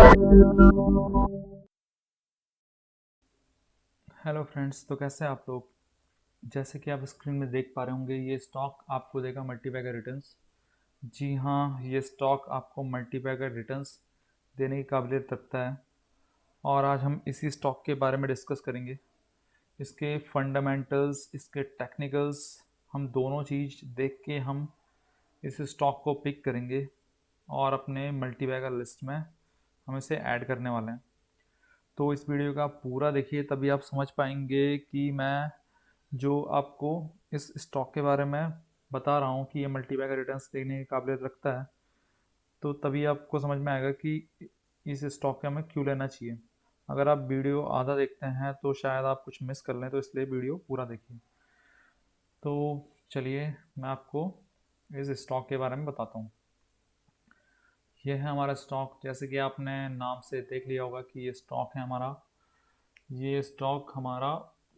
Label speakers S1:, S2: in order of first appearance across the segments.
S1: Hello friends, तो कैसे हैं आप लोग। जैसे कि आप स्क्रीन में देख पा रहे होंगे, ये स्टॉक आपको देगा मल्टीबैगर रिटर्न्स। जी हाँ, ये स्टॉक आपको मल्टीबैगर रिटर्न्स देने की काबिलियत रखता है। और आज हम इसी स्टॉक के बारे में डिस्कस करेंगे। इसके फंडामेंटल्स, इसके टेक्निकल्स, हम दोनों चीज़ देख के हम इस स्टॉक को पिक करेंगे और अपने मल्टीबैगर लिस्ट में हम इसे ऐड करने वाले हैं। तो इस वीडियो का पूरा देखिए, तभी आप समझ पाएंगे कि मैं जो आपको इस स्टॉक के बारे में बता रहा हूँ कि ये मल्टीबैगर रिटर्न्स देने की काबिलियत रखता है। तो तभी आपको समझ में आएगा कि इस स्टॉक का हमें क्यों लेना चाहिए। अगर आप वीडियो आधा देखते हैं तो शायद आप कुछ मिस कर लें, तो इसलिए वीडियो पूरा देखिए। तो चलिए, मैं आपको इस स्टॉक के बारे में बताता हूँ। ये है हमारा स्टॉक। जैसे कि आपने नाम से देख लिया होगा कि ये स्टॉक है हमारा। ये स्टॉक हमारा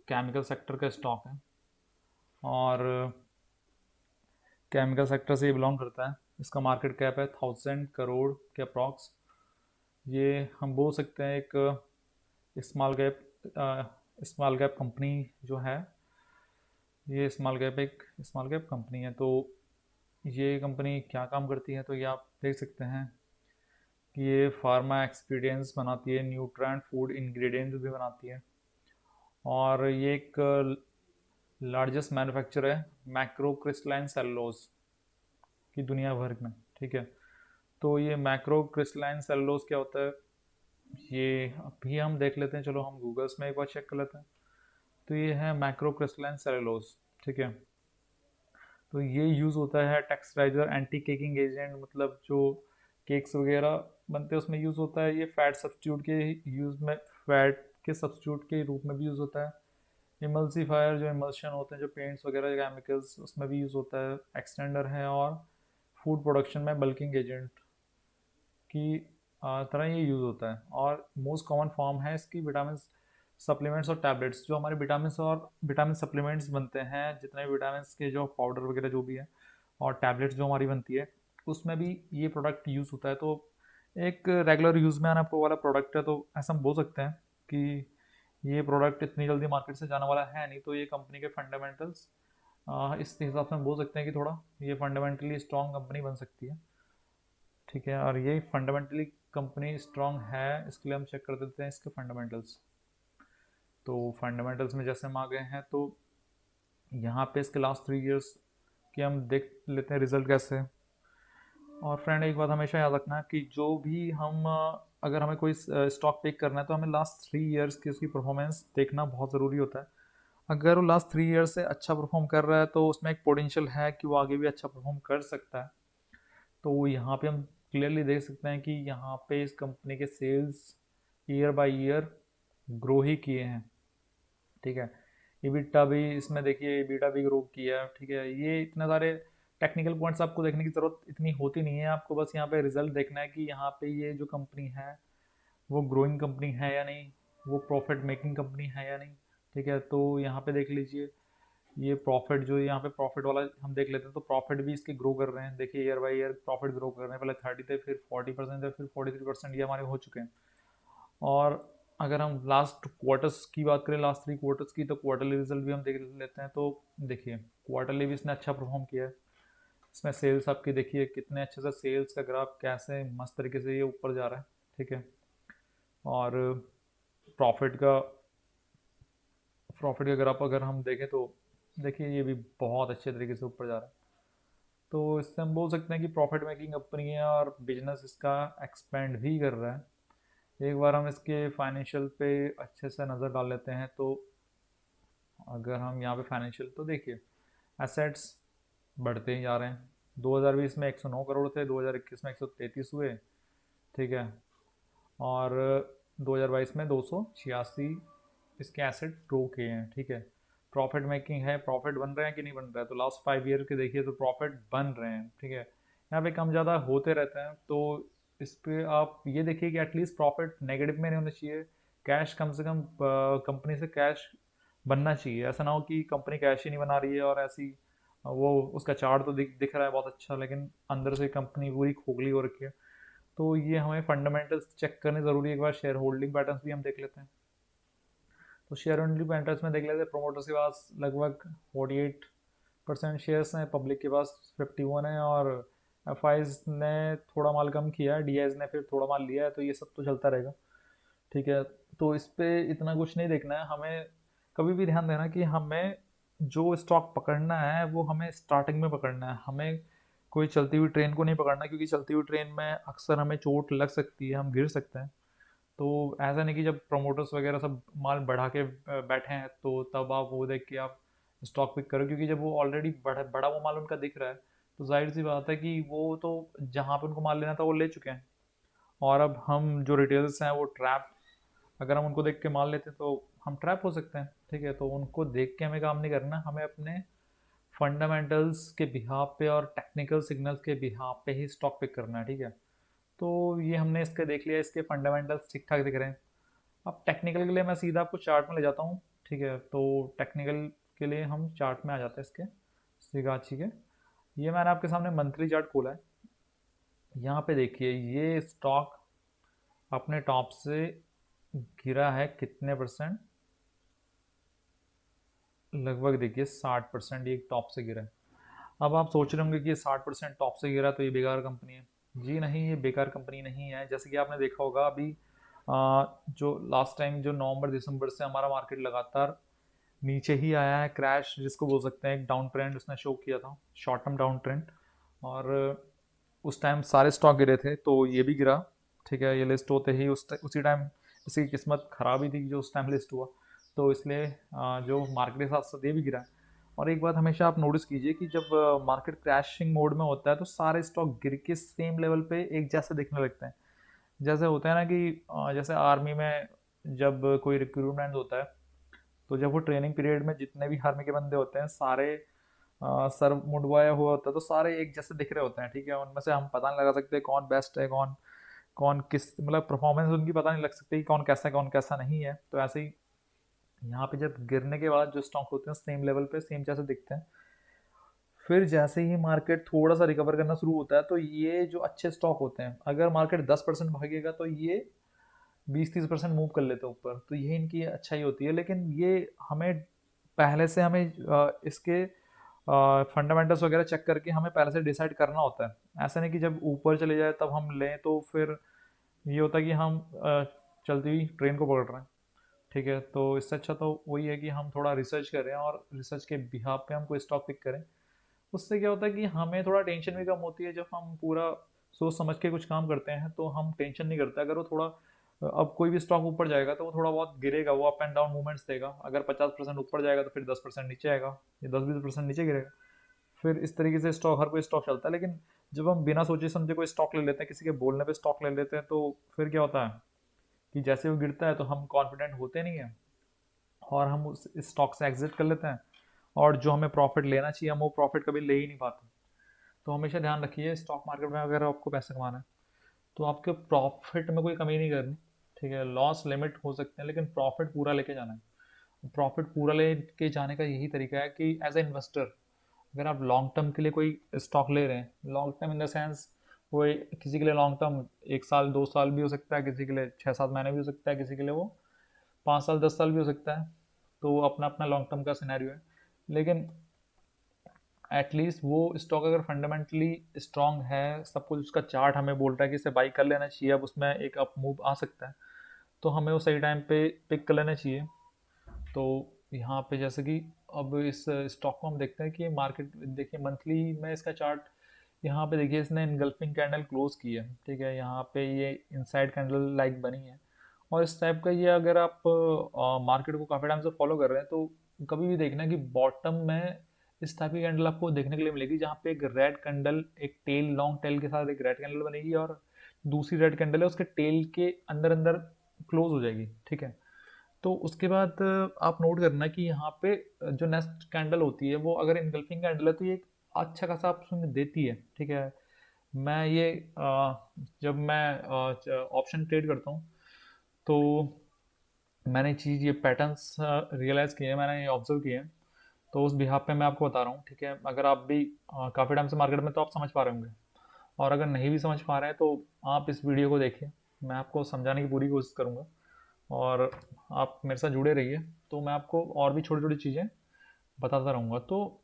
S1: केमिकल सेक्टर का स्टॉक है और केमिकल सेक्टर से ये बिलोंग करता है। इसका मार्केट कैप है 1000 करोड़ के अप्रॉक्स। ये हम बोल सकते हैं एक स्मॉल कैप कंपनी जो है। ये स्मॉल कैप कंपनी है। तो ये कंपनी क्या काम करती है, तो ये आप देख सकते हैं कि ये फार्मा एक्सपीरियंस बनाती है, न्यूट्रेंट फूड इंग्रेडिएंट्स भी बनाती है। और ये एक लार्जेस्ट मैन्युफैक्चर है मैक्रो क्रिस्टलाइन सेलुलोज की दुनिया भर में। ठीक है। तो ये मैक्रो क्रिस्टलाइन सेलुलोज क्या होता है, ये अभी हम देख लेते हैं। चलो हम गूगल्स में एक बार चेक कर लेते हैं। तो ये है मैक्रो क्रिस्टलाइन सेलुलोज। ठीक है। तो ये यूज़ होता है टेक्सचराइजर, एंटी केकिंग एजेंट, मतलब जो केक्स वगैरह बनते हैं उसमें यूज़ होता है। ये फैट सब्स्टिट्यूट के यूज़ में, फैट के सब्स्टिट्यूट के रूप में भी यूज़ होता है। इमल्सीफायर, जो इमल्शन होते हैं, जो पेंट्स वगैरह केमिकल्स, उसमें भी यूज़ होता है। एक्सटेंडर है और फूड प्रोडक्शन में बल्किंग एजेंट की तरह ये यूज़ होता है। और मोस्ट कॉमन फॉर्म है इसकी विटामिन सप्लीमेंट्स और टैबलेट्स। जो हमारे विटामिन सप्लीमेंट्स बनते हैं, जितने भी विटामिन के जो पाउडर वगैरह जो भी है, और टैबलेट्स जो हमारी बनती है, उसमें भी ये प्रोडक्ट यूज़ होता है। तो एक रेगुलर यूज़ में आना वाला प्रोडक्ट है। तो ऐसा हम बोल सकते हैं कि ये प्रोडक्ट इतनी जल्दी मार्केट से जाने वाला है नहीं। तो ये कंपनी के फंडामेंटल्स इस हिसाब से हम बोल सकते हैं कि थोड़ा ये फंडामेंटली स्ट्रॉन्ग कंपनी बन सकती है। ठीक है। और ये फंडामेंटली कंपनी स्ट्रांग है, इसके लिए हम चेक कर देते हैं इसके फंडामेंटल्स। तो फंडामेंटल्स में जैसे हम आ गए हैं, तो यहाँ पे इसके लास्ट 3 इयर्स के हम देख लेते हैं रिजल्ट कैसे है। और फ्रेंड, एक बात हमेशा याद रखना है कि जो भी हम अगर हमें कोई स्टॉक पिक करना है, तो हमें लास्ट 3 इयर्स की उसकी परफॉर्मेंस देखना बहुत ज़रूरी होता है। अगर वो लास्ट 3 इयर्स से अच्छा परफॉर्म कर रहा है, तो उसमें एक पोटेंशियल है कि वो आगे भी अच्छा परफॉर्म कर सकता है। तो यहाँ पे हम क्लियरली देख सकते हैं कि यहाँ पे इस कंपनी के sales year by year grow ही किए हैं। ठीक है। EBITDA भी इसमें देखिए, EBITDA भी ग्रो किया है। ठीक है। ये इतने सारे टेक्निकल पॉइंट्स आपको देखने की ज़रूरत इतनी होती नहीं है। आपको बस यहाँ पे रिजल्ट देखना है कि यहाँ पे ये जो कंपनी है वो ग्रोइंग कंपनी है या नहीं, वो प्रॉफिट मेकिंग कंपनी है या नहीं। ठीक है। तो यहाँ पे देख लीजिए, ये प्रॉफिट जो यहाँ पे प्रॉफिट वाला हम देख लेते हैं, तो प्रॉफिट भी इसके ग्रो कर रहे हैं। देखिए, year by year profit grow कर रहे हैं। पहले 30 थे, फिर 40% थे, फिर 43% ये हमारे हो चुके हैं। और अगर हम लास्ट क्वार्टर्स की बात करें, लास्ट 3 क्वार्टर्स की, तो क्वार्टरली रिजल्ट भी हम देख लेते हैं। तो देखिए, क्वार्टरली भी इसने अच्छा परफॉर्म किया है। इसमें सेल्स आपकी देखिए कितने अच्छे से, सेल्स का ग्राफ कैसे मस्त तरीके से ये ऊपर जा रहा है। ठीक है। और प्रॉफिट का प्रॉफिट का ग्राफ अगर हम देखें, तो देखिए ये भी बहुत अच्छे तरीके से ऊपर जा रहा है। तो इससे हम बोल सकते हैं कि प्रॉफिट मेकिंग कंपनी है और बिजनेस इसका एक्सपेंड भी कर रहा है। एक बार हम इसके फाइनेंशियल पे अच्छे से नज़र डाल लेते हैं। तो अगर हम यहाँ पे फाइनेंशियल, तो देखिए एसेट्स बढ़ते ही जा रहे हैं। 2020 में 109 करोड़ थे, 2021 में 133 हुए। ठीक है। और 2022 में 286 इसके एसेट ग्रो किए हैं। ठीक है। प्रॉफिट मेकिंग है, प्रॉफिट बन रहे हैं कि नहीं बन रहा है, तो लास्ट 5 ईयर के देखिए तो प्रॉफिट बन रहे हैं। ठीक है। यहाँ पे कम ज़्यादा होते रहते हैं। तो इस पे आप ये देखिए कि एटलीस्ट प्रॉफिट नेगेटिव में नहीं होना चाहिए। कैश कम से कम कंपनी से कैश बनना चाहिए। ऐसा ना हो कि कंपनी कैश ही नहीं बना रही है और ऐसी वो उसका चार्ट तो दिख रहा है बहुत अच्छा, लेकिन अंदर से कंपनी पूरी खोखली हो रखी है। तो ये हमें फंडामेंटल्स चेक करने ज़रूरी है। एक बार शेयर होल्डिंग पैटर्न्स भी हम देख लेते हैं। तो शेयर होल्डिंग पैटर्न्स में देख लेते हैं, प्रोमोटर्स के पास लगभग 48% शेयर्स हैं, पब्लिक के पास 51 है, और एफ ने थोड़ा माल कम किया है, डी ने फिर थोड़ा माल लिया है, तो ये सब तो चलता रहेगा। ठीक है, तो इस पे इतना कुछ नहीं देखना है हमें। कभी भी ध्यान देना कि हमें जो स्टॉक पकड़ना है वो हमें स्टार्टिंग में पकड़ना है, हमें कोई चलती हुई ट्रेन को नहीं पकड़ना, क्योंकि चलती हुई ट्रेन में अक्सर हमें चोट लग सकती है, हम गिर सकते हैं। तो ऐसा नहीं कि जब प्रमोटर्स वगैरह सब माल बढ़ा के बैठे हैं तो तब आप वो देख के आप स्टॉक पिक करो, क्योंकि जब वो ऑलरेडी बड़ा बड़ा वो माल उनका दिख रहा है, तो जाहिर सी बात है कि वो तो जहाँ पे उनको माल लेना था वो ले चुके हैं। और अब हम जो रिटेलर्स हैं वो ट्रैप, अगर हम उनको देख के माल लेते हैं तो हम ट्रैप हो सकते हैं। ठीक है, तो उनको देख के हमें काम नहीं करना, हमें अपने फंडामेंटल्स के बिहाफ पे और टेक्निकल सिग्नल्स के बिहाफ पे ही स्टॉक पिक करना है। ठीक है, तो ये हमने इसके देख लिया, इसके फंडामेंटल्स ठीक ठाक दिख रहे हैं। अब टेक्निकल के लिए मैं सीधा आपको चार्ट में ले जाता हूँ। ठीक है, तो टेक्निकल के लिए हम चार्ट में आ जाते हैं इसके सीधा। ठीक है, ये मैंने आपके सामने मंथली चार्ट खोला है। यहाँ पे देखिए ये स्टॉक अपने टॉप से गिरा है कितने परसेंट, लगभग देखिए 60% ये टॉप से गिरा है। अब आप सोच रहे होंगे कि ये 60% टॉप से गिरा तो ये बेकार कंपनी है। जी नहीं, ये बेकार कंपनी नहीं है। जैसे कि आपने देखा होगा अभी जो लास्ट टाइम जो नवंबर दिसंबर से हमारा मार्केट लगातार नीचे ही आया है, क्रैश जिसको बोल सकते हैं, एक डाउन ट्रेंड उसने शो किया था, शॉर्ट टर्म डाउन ट्रेंड। और उस टाइम सारे स्टॉक गिरे थे तो ये भी गिरा। ठीक है, ये लिस्ट होते ही उसी टाइम इसकी किस्मत खराब ही थी जो उस टाइम लिस्ट हुआ, तो इसलिए जो मार्केट के साथ साथ ये भी गिरा है। और एक बात हमेशा आप नोटिस कीजिए कि जब मार्केट क्रैशिंग मोड में होता है तो सारे स्टॉक गिर के सेम लेवल पे एक जैसे दिखने लगते हैं। जैसे होता है ना कि जैसे आर्मी में जब कोई रिक्रूटमेंट होता है, तो जब वो ट्रेनिंग पीरियड में जितने भी आर्मी के बंदे होते हैं सारे सर मुंडवाया हुआ होता है, तो सारे एक जैसे दिख रहे होते हैं। ठीक है, उनमें से हम पता नहीं लगा सकते कौन बेस्ट है, कौन कौन किस, मतलब परफॉर्मेंस उनकी पता नहीं लग सकती कि कौन कैसा है कौन कैसा नहीं है। तो ऐसे ही यहाँ पे जब गिरने के बाद जो स्टॉक होते हैं सेम लेवल पे सेम जैसे दिखते हैं। फिर जैसे ही मार्केट थोड़ा सा रिकवर करना शुरू होता है तो ये जो अच्छे स्टॉक होते हैं, अगर मार्केट 10% भागेगा तो ये 20-30% मूव कर लेते हैं ऊपर, तो ये इनकी अच्छाई होती है। लेकिन ये हमें पहले से हमें इसके फंडामेंटल्स वगैरह चेक करके हमें पहले से डिसाइड करना होता है। ऐसा नहीं कि जब ऊपर चले जाए तब हम लें, तो फिर ये होता है कि हम चलती हुई ट्रेन को पकड़ रहे हैं। ठीक है, तो इससे अच्छा तो वही है कि हम थोड़ा रिसर्च करें और रिसर्च के बिहाफ पे हम कोई स्टॉक पिक करें। उससे क्या होता है कि हमें थोड़ा टेंशन भी कम होती है। जब हम पूरा सोच समझ के कुछ काम करते हैं तो हम टेंशन नहीं करते। अगर वो थोड़ा अब कोई भी स्टॉक ऊपर जाएगा तो वो थोड़ा बहुत गिरेगा, वो अप एंड डाउन मूवमेंट्स देगा। अगर 50% ऊपर जाएगा तो फिर 10% नीचे आएगा, या 10-20% नीचे गिरेगा। फिर इस तरीके से स्टॉक, हर कोई स्टॉक चलता है। लेकिन जब हम बिना सोचे समझे कोई स्टॉक ले लेते हैं, किसी के बोलने पे स्टॉक ले लेते हैं, तो फिर क्या होता है कि जैसे वो गिरता है तो हम कॉन्फिडेंट होते नहीं हैं और हम उस स्टॉक से एग्जिट कर लेते हैं, और जो हमें प्रॉफिट लेना चाहिए हम वो प्रॉफिट कभी ले ही नहीं पाते। तो हमेशा ध्यान रखिए स्टॉक मार्केट में अगर आपको पैसे कमाना है तो आपके प्रॉफिट में कोई कमी नहीं करनी। ठीक है, लॉस लिमिट हो सकते हैं लेकिन प्रॉफिट पूरा लेके जाना है। प्रॉफिट पूरा लेके जाने का यही तरीका है कि एज ए इन्वेस्टर अगर आप लॉन्ग टर्म के लिए कोई स्टॉक ले रहे हैं, long term in the sense कोई किसी के लिए लॉन्ग टर्म 1 साल 2 साल भी हो सकता है, किसी के लिए 6-7 महीने भी हो सकता है, किसी के लिए वो 5 साल 10 साल भी हो सकता है। तो अपना अपना लॉन्ग टर्म का सिनेरियो है। लेकिन एटलीस्ट वो स्टॉक अगर फंडामेंटली स्ट्रांग है, सब कुछ उसका चार्ट हमें बोल रहा है कि इसे बाई कर लेना चाहिए, अब उसमें एक अप मूव आ सकता है, तो हमें वो सही टाइम पे पिक कर लेना चाहिए। तो यहाँ पे जैसे कि अब इस स्टॉक को हम देखते हैं कि मार्केट देखिए मंथली में इसका चार्ट, यहाँ पे देखिए इसने इनगल्फिंग कैंडल क्लोज की है। ठीक है, यहाँ पे ये इनसाइड कैंडल लाइक बनी है, और इस टाइप का ये अगर आप मार्केट को काफ़ी टाइम से फॉलो कर रहे हैं तो कभी भी देखना कि बॉटम में इस टाइप की कैंडल आपको देखने के लिए मिलेगी, जहाँ पे एक रेड कैंडल, एक टेल, लॉन्ग टेल के साथ एक रेड कैंडल बनेगी, और दूसरी रेड कैंडल है उसके टेल के अंदर अंदर क्लोज हो जाएगी। ठीक है, तो उसके बाद आप नोट करना कि यहाँ पे जो नेक्स्ट कैंडल होती है वो अगर इनगल्फिंग कैंडल है तो ये एक अच्छा खासा ऑप्शन देती है। ठीक है, मैं ये जब मैं ऑप्शन ट्रेड करता हूँ तो मैंने चीज़ ये पैटर्न्स रियलाइज़ किए हैं, मैंने ये ऑब्जर्व किए हैं, तो उस बिहाफ पे मैं आपको बता रहा हूँ। ठीक है, अगर आप भी काफ़ी टाइम से मार्केट में तो आप समझ पा रहे होंगे। और अगर नहीं भी समझ पा रहे हैं तो आप इस वीडियो को देखिए, मैं आपको समझाने की पूरी कोशिश करूँगा और आप मेरे साथ जुड़े रहिए, तो मैं आपको और भी छोटी छोटी चीज़ें बताता रहूँगा। तो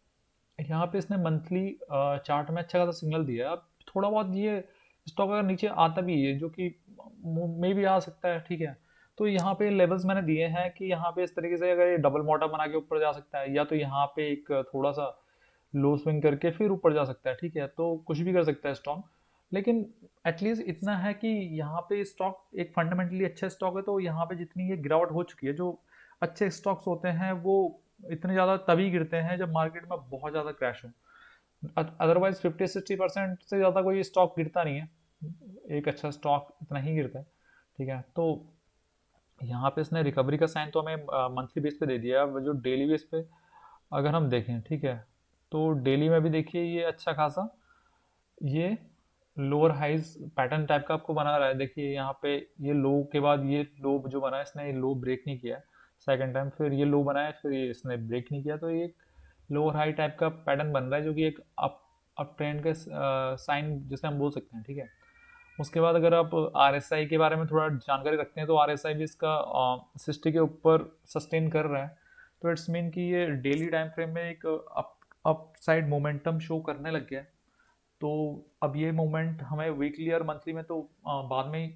S1: यहाँ पे इसने मंथली चार्ट में अच्छा खासा सिग्नल दिया है। अब थोड़ा बहुत ये स्टॉक अगर नीचे आता भी है, जो कि मे भी आ सकता है, ठीक है। तो यहाँ पे लेवल्स मैंने दिए हैं कि यहाँ पे इस तरीके से अगर ये डबल बॉटम बना के ऊपर जा सकता है, या तो यहाँ पे एक थोड़ा सा लो स्विंग करके फिर ऊपर जा सकता है, ठीक है। तो कुछ भी कर सकता है स्टॉक, लेकिन एटलीस्ट इतना है कि यहाँ पे स्टॉक एक फंडामेंटली अच्छा स्टॉक है। तो यहाँ पे जितनी ये गिरावट हो चुकी है, जो अच्छे स्टॉक्स होते हैं वो इतने ज़्यादा तभी गिरते हैं जब मार्केट में बहुत ज़्यादा क्रैश हो। अदरवाइज 50-60% से ज़्यादा कोई स्टॉक गिरता नहीं है, एक अच्छा स्टॉक इतना ही गिरता है, ठीक है। तो यहाँ पे इसने रिकवरी का साइन तो हमें मंथली बेस पे दे दिया है। अब जो डेली बेस पे अगर हम देखें, ठीक है, तो डेली में भी देखिए ये अच्छा खासा ये लोअर हाइज पैटर्न टाइप का आपको बना रहा है। देखिए यहाँ पे ये लो के बाद ये लो जो बना है, इसने ये लो ब्रेक नहीं किया सेकंड टाइम, फिर ये लो बनाया, फिर ये इसने ब्रेक नहीं किया। तो ये एक लोअर हाई टाइप का पैटर्न बन रहा है, जो कि एक अप ट्रेंड का साइन जिसे हम बोल सकते हैं, ठीक है। उसके बाद अगर आप RSI के बारे में थोड़ा जानकारी रखते हैं, तो RSI भी इसका 60 के ऊपर सस्टेन कर रहा है। तो इट्स मीन कि ये डेली टाइम फ्रेम में एक अप साइड मोमेंटम शो करने लग गया है। तो अब ये मूवमेंट हमें वीकली और मंथली में तो बाद में ही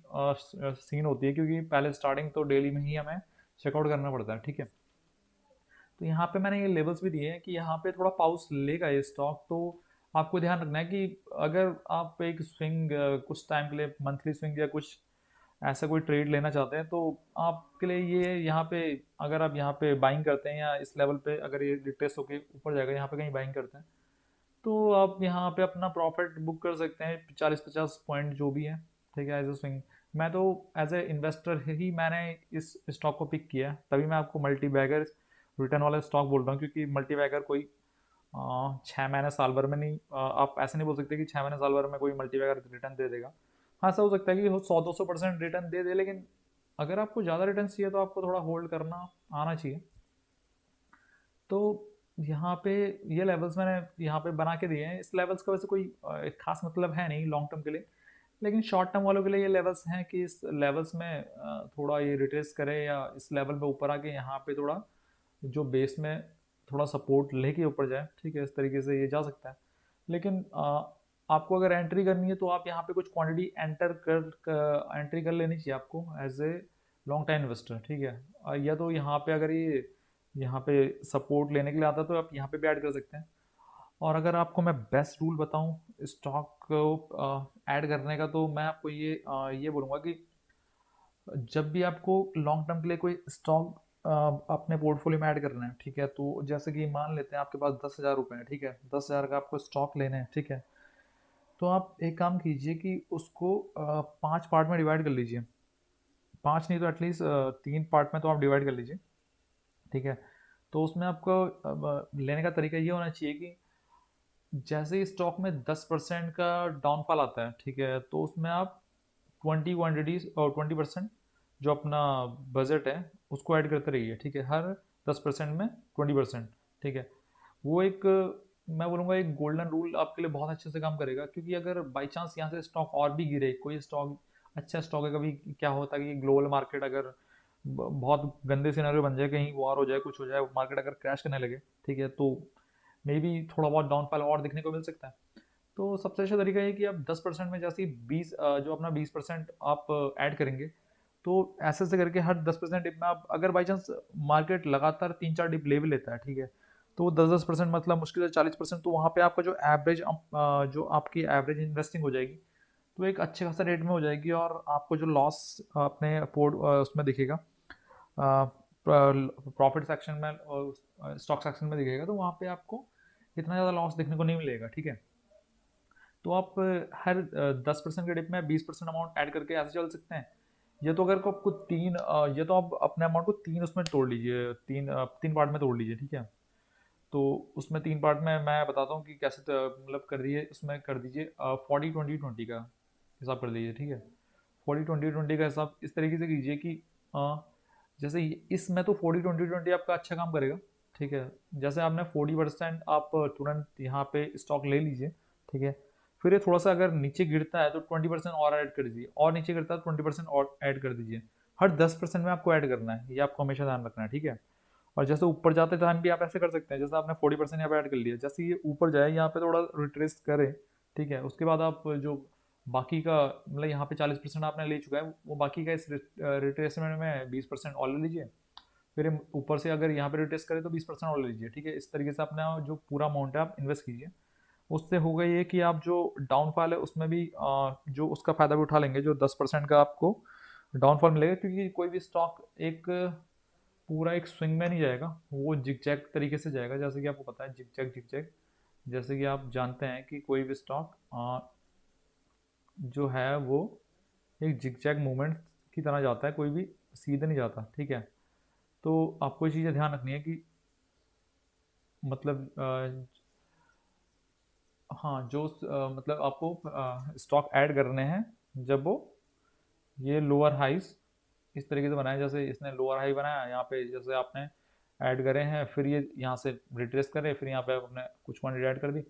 S1: सीन होती है, क्योंकि पहले स्टार्टिंग तो डेली में ही हमें चेकआउट करना पड़ता है, ठीक है। तो यहाँ पे मैंने ये लेवल्स भी दिए हैं कि यहाँ पे थोड़ा पाउस लेगा ये स्टॉक। तो आपको ध्यान रखना है कि अगर आप एक स्विंग कुछ टाइम के लिए मंथली स्विंग या कुछ ऐसा कोई ट्रेड लेना चाहते हैं, तो आपके लिए ये यहाँ पे अगर आप यहाँ पे बाइंग करते हैं, या इस लेवल पे अगर ये रिट्रेस होके ऊपर जाएगा, यहाँ पे कहीं बाइंग करते हैं, तो आप यहाँ पे अपना प्रॉफिट बुक कर सकते हैं 40-50 पॉइंट जो भी है, ठीक है, एज ए स्विंग। मैं तो एज ए इन्वेस्टर ही मैंने इस स्टॉक को पिक किया है, तभी मैं आपको मल्टी बैगर रिटर्न वाला स्टॉक बोल रहा हूँ। क्योंकि मल्टी बैगर कोई 6 महीने साल भर में नहीं, आप ऐसे नहीं बोल सकते कि 6 महीने साल भर में कोई मल्टी बैगर रिटर्न दे देगा। हाँ, ऐसा हो सकता है कि वो 100-200% रिटर्न दे दे, लेकिन अगर आपको ज़्यादा रिटर्न चाहिए तो आपको थोड़ा होल्ड करना आना चाहिए। तो यहाँ पे ये लेवल्स मैंने यहाँ पे बना के दिए हैं। इस लेवल्स का वैसे कोई एक खास मतलब है नहीं लॉन्ग टर्म के लिए, लेकिन शॉर्ट टर्म वालों के लिए ये लेवल्स हैं कि इस लेवल्स में थोड़ा ये रिट्रेस करे, या इस लेवल पे ऊपर आके यहाँ पे थोड़ा जो बेस में थोड़ा सपोर्ट लेके ऊपर जाए, ठीक है। इस तरीके से ये जा सकता है। लेकिन आपको अगर एंट्री करनी है तो आप यहाँ पे कुछ क्वांटिटी एंट्री कर लेनी चाहिए आपको as a long time investor, ठीक है। या तो यहाँ पे अगर ये यहाँ पे सपोर्ट लेने के लिए आता है तो आप यहाँ पे भी ऐड कर सकते हैं। और अगर आपको मैं बेस्ट रूल बताऊँ स्टॉक को ऐड करने का, तो मैं आपको ये बोलूँगा कि जब भी आपको लॉन्ग टर्म के लिए कोई स्टॉक अपने पोर्टफोलियो में ऐड करना है, ठीक है, तो जैसे कि मान लेते हैं आपके पास 10,000 रुपये है, ठीक है, 10,000 का आपको स्टॉक लेने हैं, ठीक है। तो आप एक काम कीजिए कि उसको 5 पार्ट में डिवाइड कर लीजिए। 5 नहीं तो एटलीस्ट 3 पार्ट में तो आप डिवाइड कर लीजिए, ठीक है। तो उसमें आपको लेने का तरीका ये होना चाहिए कि जैसे ही स्टॉक में 10% का डाउनफॉल आता है, ठीक है, तो उसमें आप 20 क्वांटिटीज और 20% जो अपना बजट है उसको ऐड करते रहिए, ठीक है। हर 10% में 20%, ठीक है। वो एक मैं बोलूँगा एक गोल्डन रूल आपके लिए बहुत अच्छे से काम करेगा। क्योंकि अगर बाई चांस यहाँ से स्टॉक और भी गिरे, कोई स्टॉक अच्छा स्टॉक है, कभी क्या होता है कि ग्लोबल मार्केट अगर बहुत गंदे सिनेरियो बन जाए, कहीं वॉर हो जाए, कुछ हो जाए, मार्केट अगर क्रैश करने लगे, ठीक है, तो मे बी थोड़ा बहुत डाउनफॉल और देखने को मिल सकता है। तो सबसे अच्छा तरीका है कि आप 10% में जैसे ही 20 जो अपना 20% आप ऐड करेंगे, तो ऐसे ऐसे करके हर 10% डिप में आप अगर बाई चांस मार्केट लगातार 3-4 डिप ले भी लेता है, ठीक है, तो 10-10% मतलब मुश्किल से 40%, तो वहाँ पे आपका जो एवरेज जो आपकी एवरेज इन्वेस्टिंग हो जाएगी, तो एक अच्छे खासा रेट में हो जाएगी। और आपको जो लॉस अपने पोर्ट उसमें दिखेगा, प्रॉफिट सेक्शन में और स्टॉक सेक्शन में दिखेगा, तो वहाँ पे आपको इतना ज़्यादा लॉस देखने को नहीं मिलेगा, ठीक है। तो आप हर 10% के डिप में 20% अमाउंट ऐड करके ऐसे चल सकते हैं। या तो अगर को आपको या तो आप अपने अमाउंट को तीन उसमें तोड़ लीजिए, तीन पार्ट में तोड़ लीजिए, ठीक है। तो उसमें 3 पार्ट में मैं बताता हूँ कि कैसे मतलब कर दिए, उसमें कर दीजिए 40-20-20 का हिसाब कर दीजिए, ठीक है। 40-20-20 का हिसाब इस तरीके से कीजिए कि जैसे इसमें तो 40-20-20 आपका अच्छा काम करेगा, ठीक है। जैसे आपने 40% आप तुरंत यहाँ पे स्टॉक ले लीजिए, ठीक है। फिर ये थोड़ा सा अगर नीचे गिरता है तो 20% और ऐड कर दीजिए, और नीचे गिरता है तो 20% और ऐड कर दीजिए। हर 10% में आपको ऐड करना है, ये आपको हमेशा ध्यान रखना है, ठीक है। और जैसे ऊपर जाते टाइम भी आप ऐसे कर सकते हैं, जैसे आपने 40% यहाँ पे ऐड कर लिया, जैसे ये ऊपर जाए यहाँ पे थोड़ा रिट्रेस करे, ठीक है, उसके बाद आप जो बाकी का मतलब यहाँ पे 40% आपने ले चुका है, वो बाकी का इस रिट्रेसमेंट में 20% और ले लीजिए। फिर ऊपर से अगर यहाँ पे रिट्रेस करें तो 20% और ले लीजिए, ठीक है। इस तरीके से अपना जो पूरा अमाउंट है आप इन्वेस्ट कीजिए। उससे होगा ये कि आप जो डाउनफॉल है उसमें भी जो उसका फ़ायदा भी उठा लेंगे, जो 10% का आपको डाउनफॉल मिलेगा, क्योंकि कोई भी स्टॉक एक पूरा एक स्विंग में नहीं जाएगा, वो जिगजैग तरीके से जाएगा, जैसे कि आपको पता है जिगजैग जिगजैग। जैसे कि आप जानते हैं कि कोई भी स्टॉक जो है वो एक जिगजैग मूवमेंट की तरह जाता है, कोई भी सीधे नहीं जाता, ठीक है। तो आपको ये चीज़ें ध्यान रखनी है कि मतलब हाँ, जो मतलब आपको स्टॉक ऐड करने हैं जब वो ये लोअर हाइस इस तरीके से बनाए, जैसे इसने लोअर हाई बनाया यहाँ पे, जैसे आपने ऐड करे हैं, फिर ये यहाँ से रिट्रेस करे, फिर यहाँ पे आपने कुछ क्वांटिटी ऐड कर दी।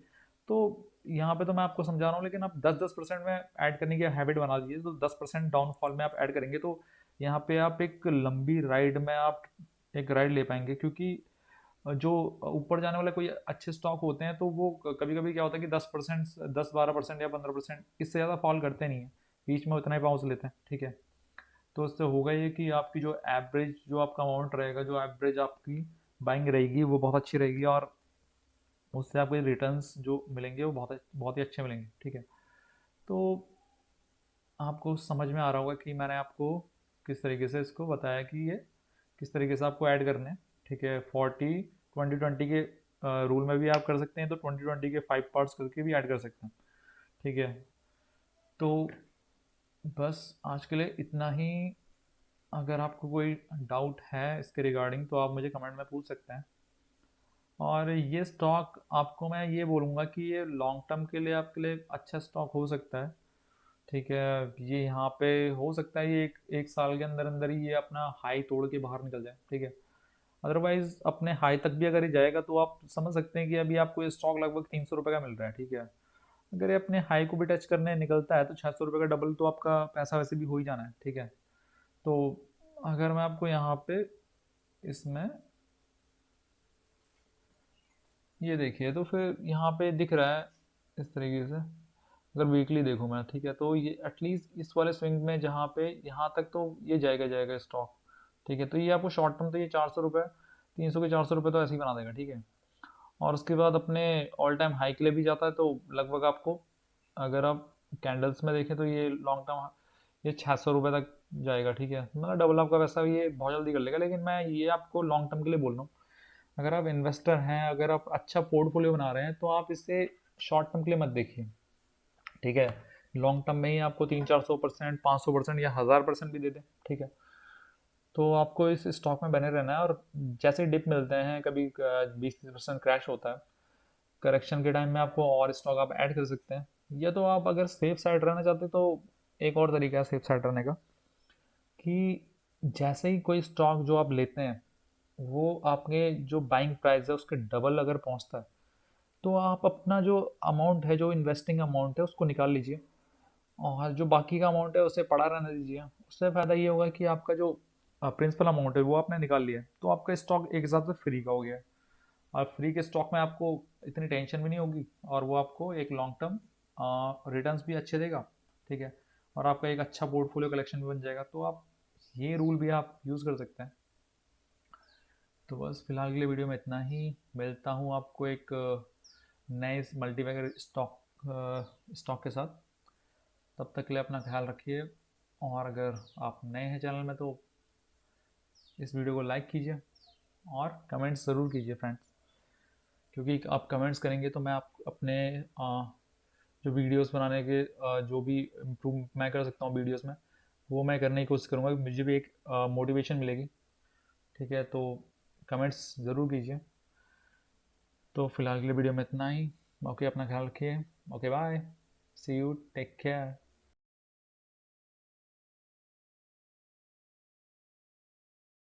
S1: तो यहाँ पे तो मैं आपको समझा रहा हूँ, लेकिन आप 10-10% में ऐड करने की हैबिट बना दीजिए, तो 10% डाउनफॉल में आप ऐड करेंगे तो यहाँ पे आप एक लंबी राइड में आप एक राइड ले पाएंगे। क्योंकि जो ऊपर जाने वाले कोई अच्छे स्टॉक होते हैं तो वो कभी कभी क्या होता है कि 10%, 10-12% या 15% इससे ज़्यादा फॉल करते नहीं है, बीच में उतना ही बाउंस लेते हैं, ठीक है। तो इससे होगा ये कि आपकी जो एवरेज जो आपका अमाउंट रहेगा, जो एवरेज आपकी बाइंग रहेगी वो बहुत अच्छी रहेगी, और उससे आपको रिटर्न्स जो मिलेंगे वो बहुत ही अच्छे मिलेंगे, ठीक है। तो आपको समझ में आ रहा होगा कि मैंने आपको किस तरीके से इसको बताया कि ये किस तरीके से आपको ऐड करने हैं, ठीक है। 40-20-20 के रूल में भी आप कर सकते हैं, तो 20-20 के 5 पार्ट्स करके भी ऐड कर सकते हैं, ठीक है। तो बस आज के लिए इतना ही। अगर आपको कोई डाउट है इसके रिगार्डिंग तो आप मुझे कमेंट में पूछ सकते हैं। और ये स्टॉक आपको मैं ये बोलूँगा कि ये लॉन्ग टर्म के लिए आपके लिए अच्छा स्टॉक हो सकता है, ठीक है। ये यहाँ पे हो सकता है ये एक एक साल के अंदर अंदर ही ये अपना हाई तोड़ के बाहर निकल जाए, ठीक है। अदरवाइज अपने हाई तक भी अगर ये जाएगा तो आप समझ सकते हैं कि अभी आपको ये स्टॉक लगभग 300 रुपये का मिल रहा है, ठीक है। अगर ये अपने हाई को भी टच करने निकलता है तो 600 रुपये का डबल तो आपका पैसा वैसे भी हो ही जाना है, ठीक है। तो अगर मैं आपको यहाँ पे इसमें ये देखिए तो फिर यहाँ पे दिख रहा है इस तरीके से, अगर वीकली देखूँ मैं, ठीक है, तो ये एटलीस्ट इस वाले स्विंग में जहाँ पे यहाँ तक तो ये जाएगा जाएगा स्टॉक, ठीक है। तो ये आपको शॉर्ट टर्म तो ये 400 रुपये, 300 के 400 रुपये तो ऐसे ही बना देगा, ठीक है। और उसके बाद अपने ऑल टाइम हाई के लिए भी जाता है, तो लगभग आपको अगर आप कैंडल्स में देखें तो ये लॉन्ग टर्म ये 600 रुपये तक जाएगा, ठीक है। मतलब डबल आपका पैसा ये बहुत जल्दी कर लेगा, लेकिन मैं ये आपको लॉन्ग टर्म के लिए बोल रहा हूँ। अगर आप इन्वेस्टर हैं, अगर आप अच्छा पोर्टफोलियो बना रहे हैं तो आप इसे शॉर्ट टर्म के लिए मत देखिए, ठीक है। लॉन्ग टर्म में ही आपको 300-400%, 500% या 1000% भी दे दें, ठीक है। तो आपको इस स्टॉक में बने रहना है, और जैसे डिप मिलते हैं कभी 20-30% क्रैश होता है, करेक्शन के टाइम में आपको और स्टॉक आप ऐड कर सकते हैं। या तो आप अगर सेफ साइड रहना चाहते हैं तो एक और तरीका है सेफ साइड रहने का, कि जैसे ही कोई स्टॉक जो आप लेते हैं वो आपके जो बाइंग प्राइस है उसके डबल अगर पहुंचता है, तो आप अपना जो अमाउंट है, जो इन्वेस्टिंग अमाउंट है उसको निकाल लीजिए, और जो बाकी का अमाउंट है उसे पड़ा रहने दीजिए। उससे फ़ायदा ये होगा कि आपका जो प्रिंसिपल अमाउंट है वो आपने निकाल लिया है, तो आपका स्टॉक एक हिसाब से फ्री का हो गया है। और फ्री के स्टॉक में आपको इतनी टेंशन भी नहीं होगी, और वो आपको एक लॉन्ग टर्म रिटर्न्स भी अच्छे देगा, ठीक है। और आपका एक अच्छा पोर्टफोलियो कलेक्शन भी बन जाएगा, तो आप ये रूल भी आप यूज़ कर सकते हैं। तो बस फिलहाल के लिए वीडियो में इतना ही। मिलता हूँ आपको एक नए मल्टीबैगर स्टॉक के साथ। तब तक के लिए अपना ख्याल रखिए, और अगर आप नए हैं चैनल में तो इस वीडियो को लाइक कीजिए और कमेंट्स ज़रूर कीजिए फ्रेंड्स, क्योंकि आप कमेंट्स करेंगे तो मैं आप अपने जो वीडियोस बनाने के जो भी इम्प्रूव मैं कर सकता हूँ वीडियोस में, वो मैं करने की कोशिश करूँगा, मुझे भी एक मोटिवेशन मिलेगी, ठीक है। तो कमेंट्स ज़रूर कीजिए। तो फिलहाल के लिए वीडियो में इतना ही। ओके, अपना ख्याल रखिए। Okay, bye, see you, take care.